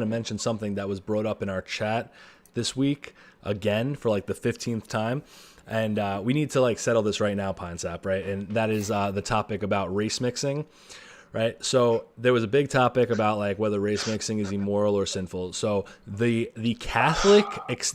to mention something that was brought up in our chat this week again for like the 15th time. And we need to like settle this right now, Pine Sap, right? And that is the topic about race mixing, right? So there was a big topic about like whether race mixing is immoral or sinful. So the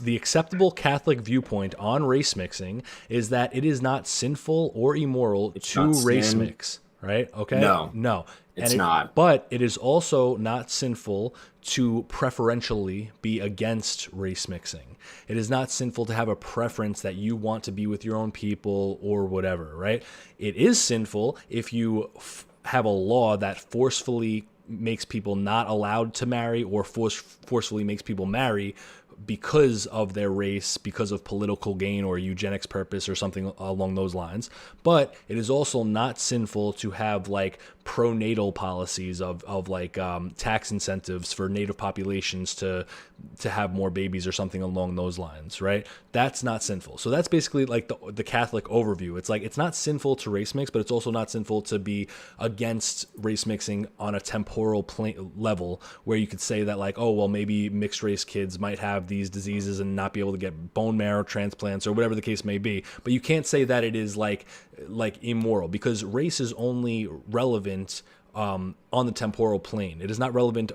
acceptable Catholic viewpoint on race mixing is that it is not sinful or immoral It's not to race sin. mix, right? Okay, No, no, it's not. but it is also not sinful to preferentially be against race mixing. It is not sinful to have a preference that you want to be with your own people or whatever, right? It is sinful if you have a law that forcefully makes people not allowed to marry or forcefully makes people marry because of their race, because of political gain or eugenics purpose or something along those lines. But it is also not sinful to have like pronatal policies of like tax incentives for native populations to have more babies or something along those lines, right? That's not sinful. So that's basically like the Catholic overview. It's like it's not sinful to race mix, but it's also not sinful to be against race mixing on a temporal level where you could say that like, oh, well, maybe mixed race kids might have these diseases and not be able to get bone marrow transplants or whatever the case may be. But you can't say that it is like immoral because race is only relevant on the temporal plane. It is not relevant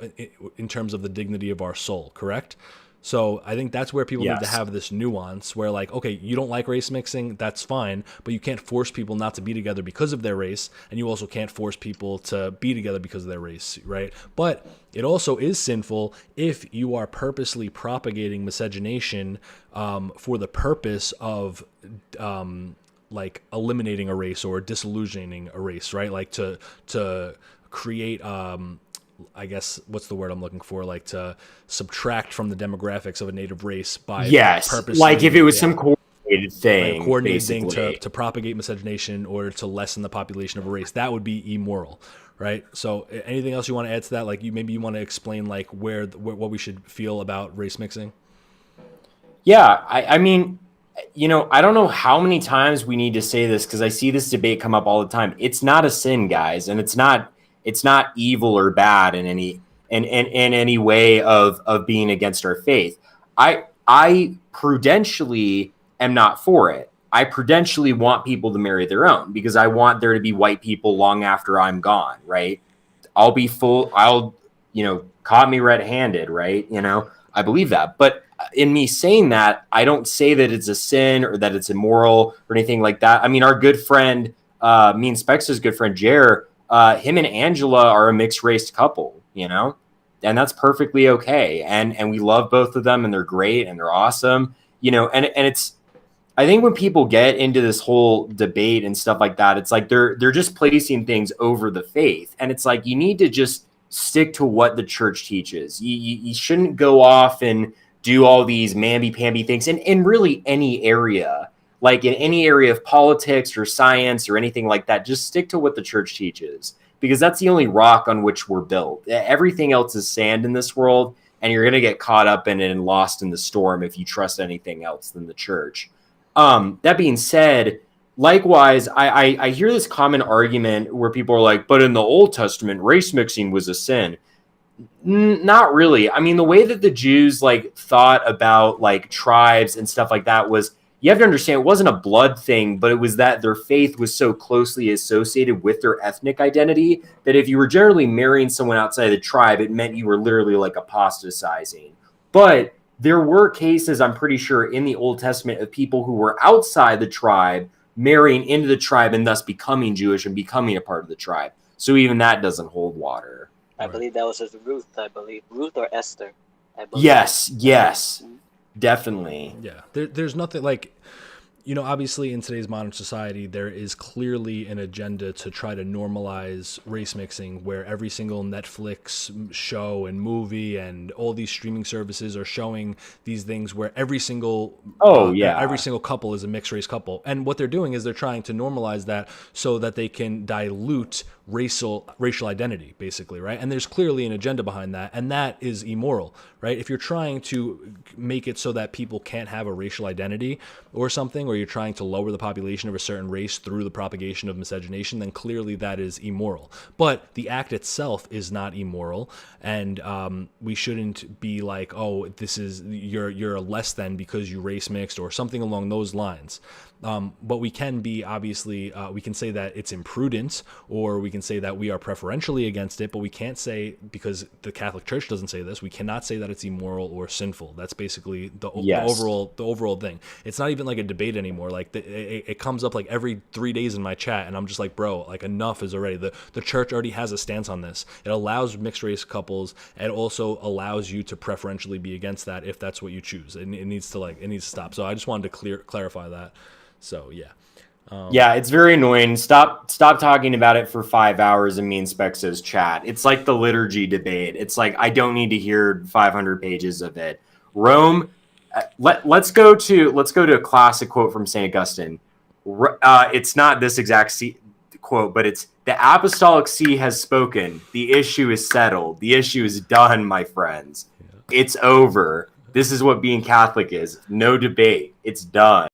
in terms of the dignity of our soul, correct? So I think that's where people need to Yes. have this nuance where like, okay, you don't like race mixing, that's fine, but you can't force people not to be together because of their race, and you also can't force people to be together because of their race, right? But it also is sinful if you are purposely propagating miscegenation for the purpose of like eliminating a race or disillusioning a race, right? Like to create I guess what's the word I'm looking for? Like to subtract from the demographics of a native race by Yes. Like if it purposely, was some yeah, coordinated like a thing, coordinated thing basically. to propagate miscegenation or to lessen the population of a race. That would be immoral, right? So anything else you want to add to that? Like maybe you want to explain like what we should feel about race mixing. Yeah. I mean, I don't know how many times we need to say this because I see this debate come up all the time. It's not a sin, guys, and it's not evil or bad in any way of being against our faith. I prudentially am not for it. I prudentially want people to marry their own because I want there to be white people long after I'm gone, right? Caught me red-handed, right? I believe that. But in me saying that, I don't say that it's a sin or that it's immoral or anything like that. I mean, our good friend, me and Spex's good friend, Jer, him and Angela are a mixed race couple, and that's perfectly okay. And we love both of them and they're great and they're awesome, and it's, I think when people get into this whole debate and stuff like that, it's like they're just placing things over the faith. And it's like you need to just stick to what the church teaches. You shouldn't go off and do all these mamby-pamby things in really any area, like in any area of politics or science or anything like that. Just stick to what the church teaches because that's the only rock on which we're built. Everything else is sand in this world, and you're going to get caught up in it and lost in the storm if you trust anything else than the church. That being said, likewise, I hear this common argument where people are like, but in the Old Testament, race mixing was a sin. Not really. I mean, the way that the Jews like thought about like tribes and stuff like that was, you have to understand, it wasn't a blood thing, but it was that their faith was so closely associated with their ethnic identity that if you were generally marrying someone outside the tribe, it meant you were literally like apostatizing. But there were cases, I'm pretty sure, in the Old Testament of people who were outside the tribe marrying into the tribe and thus becoming Jewish and becoming a part of the tribe. So even that doesn't hold water. I Right. believe that was just Ruth. I believe Ruth or Esther. I believe. Yes, definitely. Yeah, there's nothing like, obviously in today's modern society, there is clearly an agenda to try to normalize race mixing where every single Netflix show and movie and all these streaming services are showing these things where Oh, yeah. every single couple is a mixed race couple. And what they're doing is they're trying to normalize that so that they can dilute racial identity, basically, right? And there's clearly an agenda behind that, and that is immoral, right? If you're trying to make it so that people can't have a racial identity or something, or you're trying to lower the population of a certain race through the propagation of miscegenation, then clearly that is immoral. But the act itself is not immoral, and we shouldn't be like, oh, this is you're less than because you race mixed or something along those lines. But we can be, obviously, we can say that it's imprudent, or we can say that we are preferentially against it, but we can't say, because the Catholic Church doesn't say this, we cannot say that it's immoral or sinful. That's basically the overall thing. It's not even like a debate anymore. Like it comes up like every 3 days in my chat, and I'm just like, bro, like enough is already. The church already has a stance on this. It allows mixed race couples, and also allows you to preferentially be against that if that's what you choose. It needs to stop. So I just wanted to clarify that. So yeah. Yeah, it's very annoying. Stop talking about it for 5 hours in me and Spex's chat. It's like the liturgy debate. It's like, I don't need to hear 500 pages of it. Rome, let's go to a classic quote from St. Augustine. It's not this exact quote, but it's, the apostolic see has spoken. The issue is settled. The issue is done, my friends. Yeah. It's over. This is what being Catholic is. No debate. It's done.